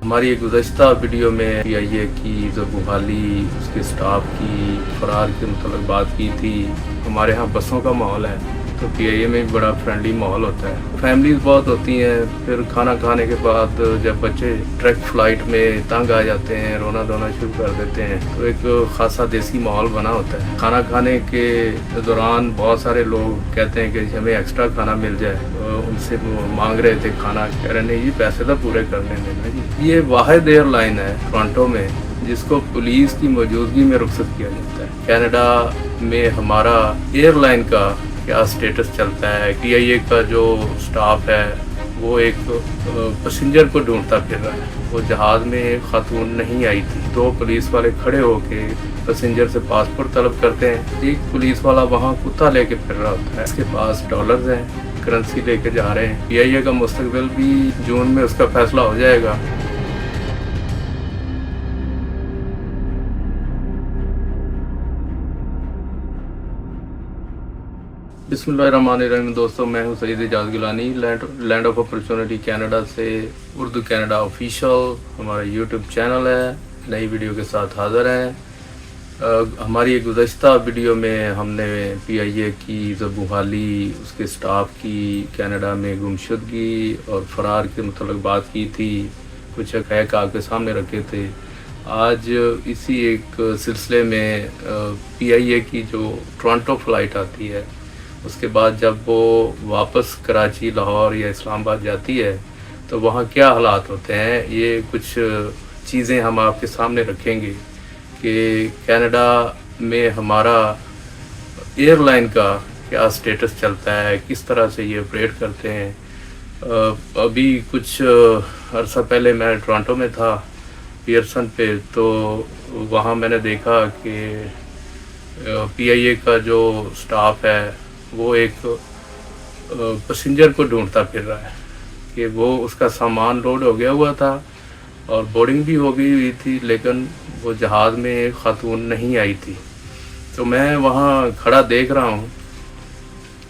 हमारी एक गुज़श्ता वीडियो में पीआईए की ज़बू हाली उसके स्टाफ की फ़रार के मतलब बात की थी। हमारे यहाँ बसों का माहौल है तो पीआईए में बड़ा फ्रेंडली माहौल होता है। फैमिलीज़ बहुत होती हैं। फिर खाना खाने के बाद जब बच्चे डायरेक्ट फ़्लाइट में तंग आ जाते हैं, रोना धोना शुरू कर देते हैं, तो एक ख़ासा देसी माहौल बना होता है। खाना खाने के दौरान बहुत सारे लोग कहते हैं कि हमें एक्स्ट्रा खाना मिल जाए। उनसे वो मांग रहे थे खाना, कह रहे नहीं जी पैसे तो पूरे करने देना जी। ये वाहिद एयरलाइन है टोरंटो में जिसको पुलिस की मौजूदगी में रुखसत किया जाता है। कनाडा में हमारा एयरलाइन का क्या स्टेटस चलता है? पीआईए का जो स्टाफ है वो एक पैसेंजर को ढूंढता फिर रहा है। वो जहाज़ में एक खातून नहीं आई थी। दो पुलिस वाले खड़े होके पैसेंजर से पासपोर्ट तलब करते हैं। एक पुलिस वाला वहाँ कुत्ता लेके फिर रहा होता है। इसके पास डॉलर्स हैं, करेंसी लेके जा रहे हैं। पीआईए का मुस्तकबिल भी जून में उसका फैसला हो जाएगा। बिस्मिल्लाहिर्रहमानिर्रहीम। दोस्तों, मैं हूं Syed Ejaz Gilani, land of opportunity Canada से। उर्दू कनाडा ऑफिशियल हमारा यूट्यूब चैनल है। नई वीडियो के साथ हाज़िर हैं। हमारी एक गुज़श्ता वीडियो में हमने पीआईए की ज़बू हाली उसके स्टाफ की कनाडा में गुमशुदगी और फ़रार के मतलब बात की थी। कुछ हक़ाइक़ आपके सामने रखे थे। आज इसी एक सिलसिले में पीआईए की जो टोरंटो फ़्लाइट आती है, उसके बाद जब वो वापस कराची, लाहौर या इस्लामाबाद जाती है तो वहाँ क्या हालात होते हैं, ये कुछ चीज़ें हम आपके सामने रखेंगे कि कनाडा में हमारा एयरलाइन का क्या स्टेटस चलता है, किस तरह से ये ऑपरेट करते हैं। अभी कुछ अरसा पहले मैं टोरंटो में था पियर्सन पे, तो वहाँ मैंने देखा कि पीआईए का जो स्टाफ है वो एक पैसेंजर को ढूंढता फिर रहा है कि वो उसका सामान लोड हो गया हुआ था और बोर्डिंग भी हो गई हुई थी, लेकिन वो जहाज़ में एक खातून नहीं आई थी। तो मैं वहाँ खड़ा देख रहा हूँ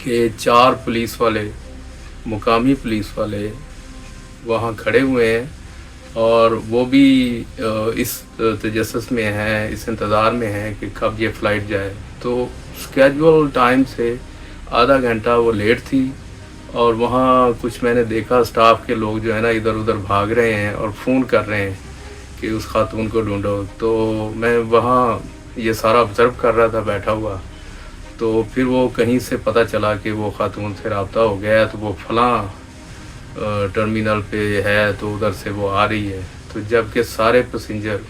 कि 4 पुलिस वाले, मुकामी पुलिस वाले वहाँ खड़े हुए हैं और वो भी इस तजस्सुस में हैं, इस इंतज़ार में हैं कि कब ये फ़्लाइट जाए। तो स्केजुअल टाइम से आधा घंटा वो लेट थी और वहाँ कुछ मैंने देखा स्टाफ के लोग जो है ना इधर उधर भाग रहे हैं और फ़ोन कर रहे हैं कि उस खातून को ढूंढो। तो मैं वहाँ ये सारा ऑब्ज़र्व कर रहा था बैठा हुआ। तो फिर वो कहीं से पता चला कि वो खातून से रब्ता हो गया है, तो वो फ़लाँ टर्मिनल पे है, तो उधर से वो आ रही है। तो जबकि सारे पैसेंजर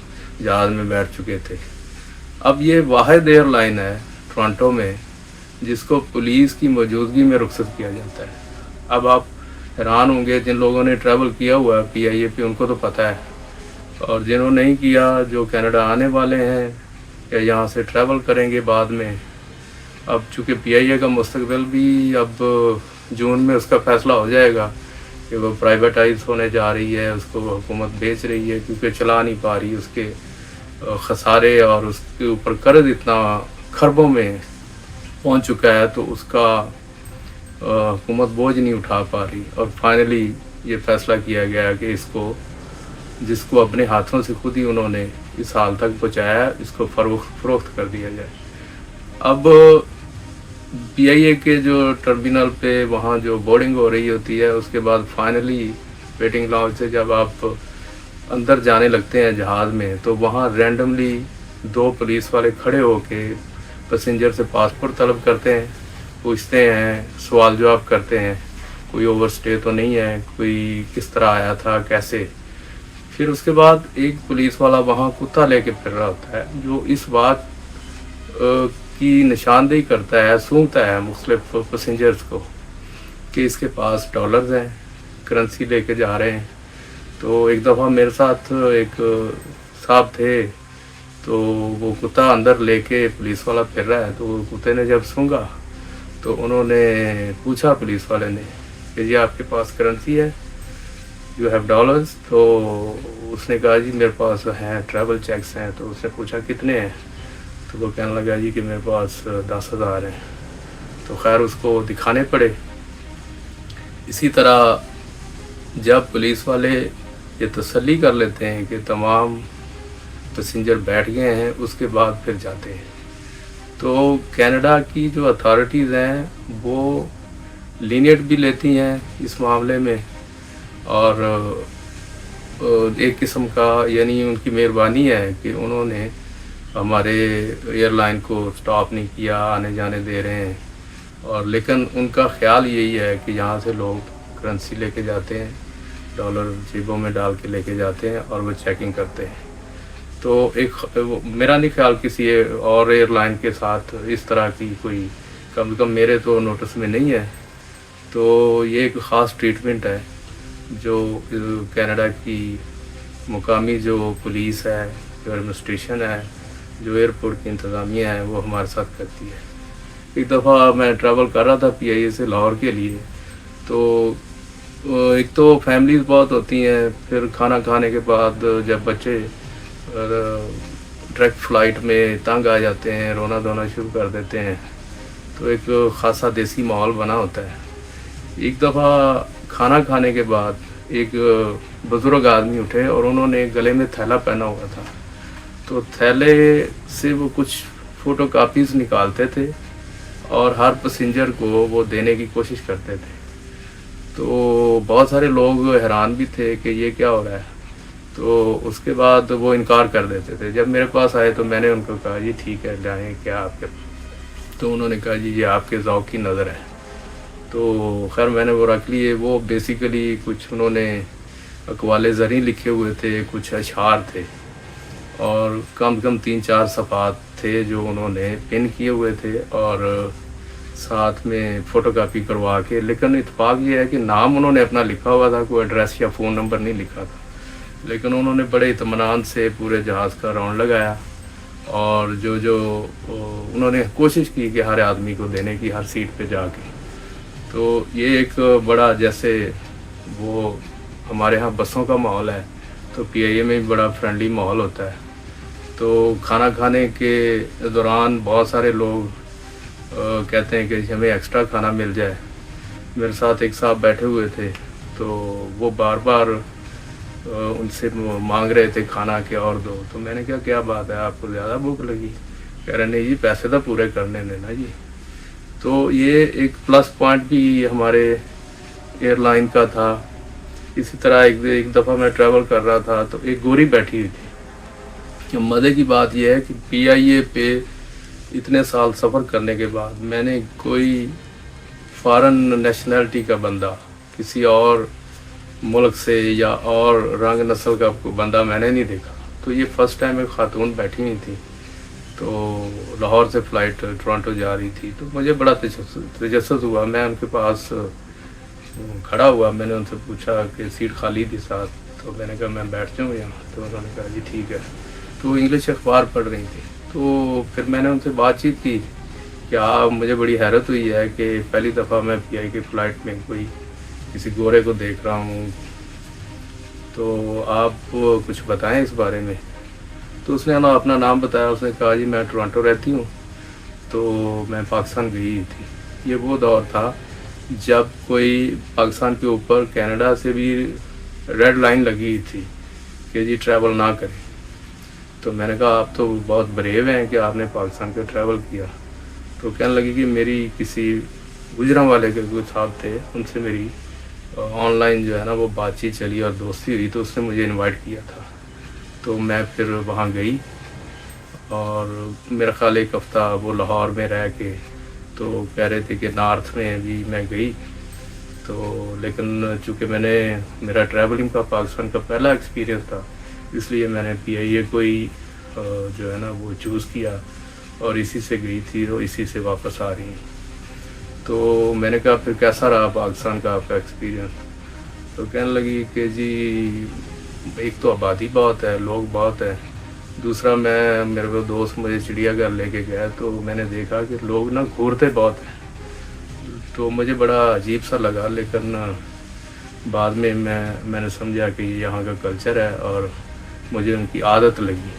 जहाज़ में बैठ चुके थे। अब ये वाहिद एयरलाइन है टोरंटो में जिसको पुलिस की मौजूदगी में रुखसत किया जाता है। अब आप हैरान होंगे, जिन लोगों ने ट्रैवल किया हुआ है पीआईए पे उनको तो पता है, और जिन्होंने नहीं किया, जो कनाडा आने वाले हैं या यहाँ से ट्रैवल करेंगे बाद में। अब चूँकि पीआईए का मुस्तकबिल भी अब जून में उसका फ़ैसला हो जाएगा कि वो प्राइवेटाइज होने जा रही है, उसको हुकूमत बेच रही है क्योंकि चला नहीं पा रही। उसके खसारे और उसके ऊपर कर्ज इतना खरबों में पहुंच चुका है, तो उसका हुकूमत बोझ नहीं उठा पा रही। और फाइनली ये फ़ैसला किया गया कि इसको, जिसको अपने हाथों से खुद ही उन्होंने इस हाल तक पहुंचाया, इसको फ़रोख्त कर दिया जाए। अब पीआईए के जो टर्मिनल पे वहाँ जो बोर्डिंग हो रही होती है, उसके बाद फाइनली वेटिंग लॉन्ज से जब आप अंदर जाने लगते हैं जहाज़ में, तो वहाँ रैंडमली 2 पुलिस वाले खड़े होके पैसेंजर से पासपोर्ट तलब करते हैं, पूछते हैं, सवाल जवाब करते हैं, कोई ओवरस्टे तो नहीं है, कोई किस तरह आया था, कैसे। फिर उसके बाद एक पुलिस वाला वहाँ कुत्ता लेके फिर रहा होता है जो इस बात की निशानदेही करता है, सूंघता है मुख्तलिफ पैसेंजर्स को कि इसके पास डॉलर्स हैं, करेंसी लेके जा रहे हैं। तो एक दफ़ा मेरे साथ एक साहब थे, तो वो कुत्ता अंदर लेके पुलिस वाला फिर रहा है, तो कुत्ते ने जब सूंघा तो उन्होंने पूछा पुलिस वाले ने कि ये आपके पास करेंसी है, यू हैव डॉलर्स? तो उसने कहा जी मेरे पास हैं, ट्रैवल चेक्स हैं। तो उसने पूछा कितने हैं? तो वो कहने लगा जी कि मेरे पास 10,000 हैं। तो खैर उसको दिखाने पड़े। इसी तरह जब पुलिस वाले یہ تسلی کر لیتے ہیں کہ تمام پیسنجر بیٹھ گئے ہیں، اس کے بعد پھر جاتے ہیں۔ تو کینیڈا کی جو اتھارٹیز ہیں وہ لینیٹ بھی لیتی ہیں اس معاملے میں، اور ایک قسم کا یعنی ان کی مہربانی ہے کہ انہوں نے ہمارے ایئر لائن کو سٹاپ نہیں کیا، آنے جانے دے رہے ہیں، اور لیکن ان کا خیال یہی ہے کہ یہاں سے لوگ کرنسی لے کے جاتے ہیں، ڈالر جیبوں میں ڈال کے لے کے جاتے ہیں اور وہ چیکنگ کرتے ہیں۔ تو میرا نہیں خیال کسی اور ایئر لائن کے ساتھ اس طرح کی کوئی، کم از کم میرے تو نوٹس میں نہیں ہے۔ تو یہ ایک خاص ٹریٹمنٹ ہے جو کینیڈا کی مقامی جو پولیس ہے، جو ایڈمنسٹریشن ہے، جو ایئرپورٹ کی انتظامیہ ہے، وہ ہمارے ساتھ کرتی ہے۔ ایک دفعہ میں ٹریول کر رہا تھا پی آئی اے سے لاہور کے لیے، تو ایک تو فیملیز بہت ہوتی ہیں، پھر کھانا کھانے کے بعد جب بچے ڈائریکٹ فلائٹ میں تنگ آ جاتے ہیں، رونا دھونا شروع کر دیتے ہیں، تو ایک خاصا دیسی ماحول بنا ہوتا ہے۔ ایک دفعہ کھانا کھانے کے بعد ایک بزرگ آدمی اٹھے اور انہوں نے گلے میں تھیلا پہنا ہوا تھا، تو تھیلے سے وہ کچھ فوٹو کاپیز نکالتے تھے اور ہر پیسنجر کو وہ دینے کی کوشش کرتے تھے۔ تو بہت سارے لوگ حیران بھی تھے کہ یہ کیا ہو رہا ہے، تو اس کے بعد وہ انکار کر دیتے تھے۔ جب میرے پاس آئے تو میں نے ان کو کہا جی ٹھیک ہے لائیں کیا آپ کے، تو انہوں نے کہا جی یہ آپ کے ذوق کی نظر ہے۔ تو خیر میں نے وہ رکھ لیے۔ وہ بیسیکلی کچھ انہوں نے اقوال زرعی لکھے ہوئے تھے، کچھ اشعار تھے، اور کم کم 3-4 صفحات تھے جو انہوں نے پن کیے ہوئے تھے اور ساتھ میں فوٹو کاپی کروا کے، لیکن اتفاق یہ ہے کہ نام انہوں نے اپنا لکھا ہوا تھا، کوئی ایڈریس یا فون نمبر نہیں لکھا تھا، لیکن انہوں نے بڑے اطمینان سے پورے جہاز کا راؤنڈ لگایا، اور جو انہوں نے کوشش کی کہ ہر آدمی کو دینے کی، ہر سیٹ پہ جا کے۔ تو یہ ایک بڑا، جیسے وہ ہمارے ہاں بسوں کا ماحول ہے، تو پی آئی اے میں بھی بڑا فرینڈلی ماحول ہوتا ہے۔ تو کھانا کھانے کے دوران بہت سارے لوگ کہتے ہیں کہ ہمیں ایکسٹرا کھانا مل جائے۔ میرے ساتھ ایک صاحب بیٹھے ہوئے تھے، تو وہ بار بار ان سے مانگ رہے تھے کھانا کہ اور دو، تو میں نے کہا کیا بات ہے، آپ کو زیادہ بھوک لگی؟ کہہ رہے نہیں جی پیسے تو پورے کرنے دینا جی۔ تو یہ ایک پلس پوائنٹ بھی ہمارے ایئر لائن کا تھا۔ اسی طرح ایک دفعہ میں ٹریول کر رہا تھا تو ایک گوری بیٹھی ہوئی تھی۔ مزے کی بات یہ ہے کہ پی آئی اے پہ اتنے سال سفر کرنے کے بعد میں نے کوئی فارن نیشنلٹی کا بندہ، کسی اور ملک سے یا اور رنگ نسل کا بندہ میں نے نہیں دیکھا۔ تو یہ فرسٹ ٹائم ایک خاتون بیٹھی ہوئی تھی، تو لاہور سے فلائٹ ٹورانٹو جا رہی تھی، تو مجھے بڑا تجسس ہوا۔ میں ان کے پاس کھڑا ہوا، میں نے ان سے پوچھا کہ سیٹ خالی تھی ساتھ، تو میں نے کہا میں بیٹھ جاؤں یہاں، تو انہوں نے کہا جی ٹھیک ہے۔ تو وہ انگلش اخبار پڑھ رہی تھی، تو پھر میں نے ان سے بات چیت کی کہ مجھے بڑی حیرت ہوئی ہے کہ پہلی دفعہ میں پی آئی کی فلائٹ میں کوئی کسی گورے کو دیکھ رہا ہوں، تو آپ کچھ بتائیں اس بارے میں۔ تو اس نے اپنا نام بتایا، اس نے کہا جی میں ٹورانٹو رہتی ہوں، تو میں پاکستان گئی تھی۔ یہ وہ دور تھا جب کوئی پاکستان کے اوپر کینیڈا سے بھی ریڈ لائن لگی تھی کہ جی ٹریول نہ کریں۔ تو میں نے کہا آپ تو بہت بریو ہیں کہ آپ نے پاکستان کا ٹریول کیا۔ تو کہنے لگی کہ میری کسی گجراں والے کے کوئی صاحب تھے، ان سے میری آن لائن جو ہے نا وہ بات چیت چلی اور دوستی ہوئی، تو اس نے مجھے انوائٹ کیا تھا۔ تو میں پھر وہاں گئی، اور میرا خیال ایک ہفتہ وہ لاہور میں رہ کے، تو کہہ رہے تھے کہ نارتھ میں بھی میں گئی، تو لیکن چونکہ میرا ٹریولنگ کا پاکستان کا پہلا ایکسپیرینس تھا، اس لیے میں نے پی آئی اے کو ہی جو ہے نا وہ چوز کیا، اور اسی سے گئی تھی، اور اسی سے واپس آ رہی ہیں۔ تو میں نے کہا پھر کیسا رہا پاکستان کا آپ کا ایکسپیرینس؟ تو کہنے لگی کہ جی ایک تو آبادی بہت ہے، لوگ بہت ہیں، دوسرا میرے کو دوست مجھے چڑیا گھر لے کے گیا، تو میں نے دیکھا کہ لوگ نا گھورتے بہت ہیں، تو مجھے بڑا عجیب سا لگا، لیکن بعد میں میں نے سمجھا کہ یہ یہاں کا کلچر ہے اور مجھے ان کی عادت لگی۔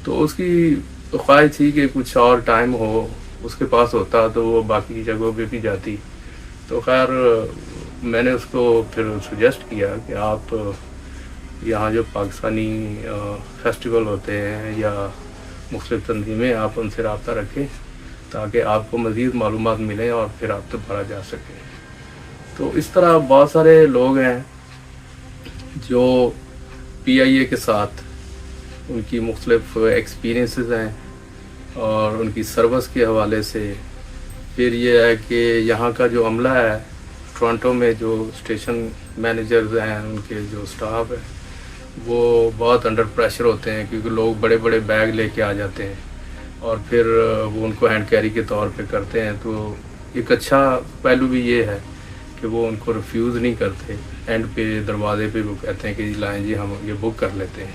تو اس کی خواہش تھی کہ کچھ اور ٹائم ہو اس کے پاس ہوتا تو وہ باقی جگہوں پہ بھی جاتی۔ تو خیر میں نے اس کو پھر سجیسٹ کیا کہ آپ यहाँ जो पाकिस्तानी फेस्टिवल होते हैं या मुख्तलिफ तंजीमें, आप उनसे रब्ता रखें ताकि आपको मज़ीद मालूमात मिलें और फिर आप दोबारा जा सकें। तो इस तरह बहुत सारे लोग हैं जो PIA के साथ उनकी मुख्तलिफ एक्सपीरियंसेस हैं और उनकी सर्विस के हवाले से। फिर ये है कि यहाँ का जो अमला है टोरंटो में, जो स्टेशन मैनेजर्स हैं, उनके जो स्टाफ है, वो बहुत अंडर प्रेशर होते हैं क्योंकि लोग बड़े बड़े बैग लेके आ जाते हैं और फिर वो उनको हैंड कैरी के तौर पे करते हैं। तो एक अच्छा पहलू भी ये है कि वो उनको रिफ्यूज़ नहीं करते, एंड पे दरवाजे पे वो कहते हैं कि लाएं जी, हम ये बुक कर लेते हैं।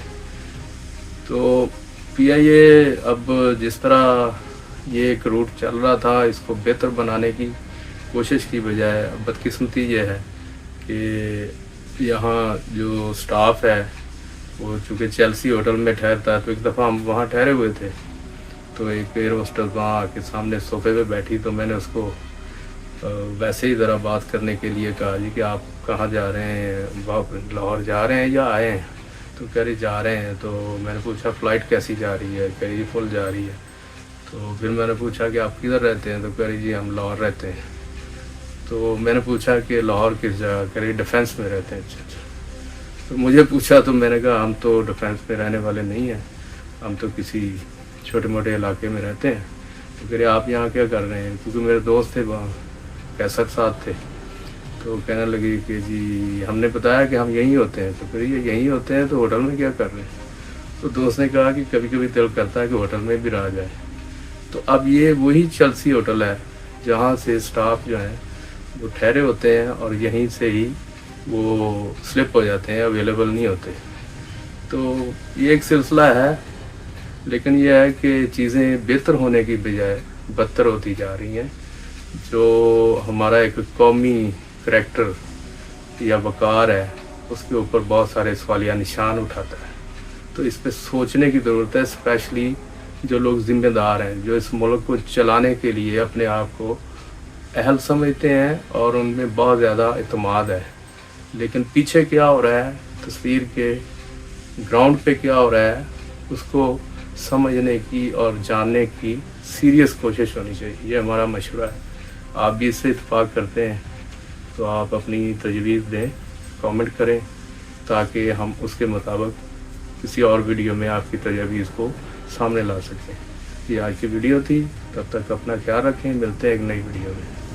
तो PIA अब जिस तरह ये एक रूट चल रहा था, इसको बेहतर बनाने की कोशिश की बजाय अब बदकिस्मती ये है कि यहाँ जो स्टाफ है वो चूँकि चेल्सी होटल में ठहरता है, तो एक दफ़ा हम वहाँ ठहरे हुए थे, तो एक एयर होस्टेस वहाँ आके सामने सोफे पे बैठी, तो मैंने उसको वैसे ही ज़रा बात करने के लिए कहा जी कि आप कहाँ जा रहे हैं, लाहौर जा रहे हैं या आए हैं? तो कह रही जा रहे हैं। तो मैंने पूछा फ़्लाइट कैसी जा रही है? कह रही फुल जा रही है। तो फिर मैंने पूछा कि आप किधर रहते हैं? तो कह रही जी हम लाहौर रहते हैं। तो मैंने पूछा कि लाहौर किस जगह? कह रही डिफेंस में रहते हैं। अच्छा। तो मुझे पूछा तो मैंने कहा हम तो डिफेंस में रहने वाले नहीं हैं, हम तो किसी छोटे मोटे इलाके में रहते हैं। तो कह रही आप यहाँ क्या कर रहे हैं? क्योंकि मेरे दोस्त थे वहाँ, कैसर साथ थे। तो कहने लगी कि जी हमने बताया कि हम यहीं होते हैं। तो फिर ये यहीं होते हैं तो होटल में क्या कर रहे हैं? तो दोस्त ने कहा कि कभी कभी दिल करता है कि होटल में भी रह जाए। तो अब ये वही चेल्सी होटल है जहाँ से स्टाफ जो है वो ठहरे होते हैं और यहीं से ही वो स्लिप हो जाते हैं, अवेलेबल नहीं होते। तो ये एक सिलसिला है, लेकिन यह है कि चीज़ें बेहतर होने की बजाय बदतर होती जा रही हैं। जो हमारा एक कौमी करैक्टर या वक़ार है, उसके ऊपर बहुत सारे सवालिया निशान उठाता है। तो इस पे सोचने की ज़रूरत है, स्पेशली जो लोग ज़िम्मेदार हैं, जो इस मुल्क को चलाने के लिए अपने आप को अहल समझते हैं और उनमें बहुत ज़्यादा इत्मीनान है। लेकिन पीछे क्या हो रहा है, तस्वीर के ग्राउंड पे क्या हो रहा है, उसको समझने की और जानने की सीरियस कोशिश होनी चाहिए। ये हमारा मशवरा है। आप भी इससे इत्तेफाक करते हैं तो आप अपनी तजवीज़ दें, कमेंट करें, ताकि हम उसके मुताबिक किसी और वीडियो में आपकी तजवीज़ को सामने ला सकें। ये आज की वीडियो थी, तब तक अपना ख्याल रखें, मिलते हैं एक नई वीडियो में।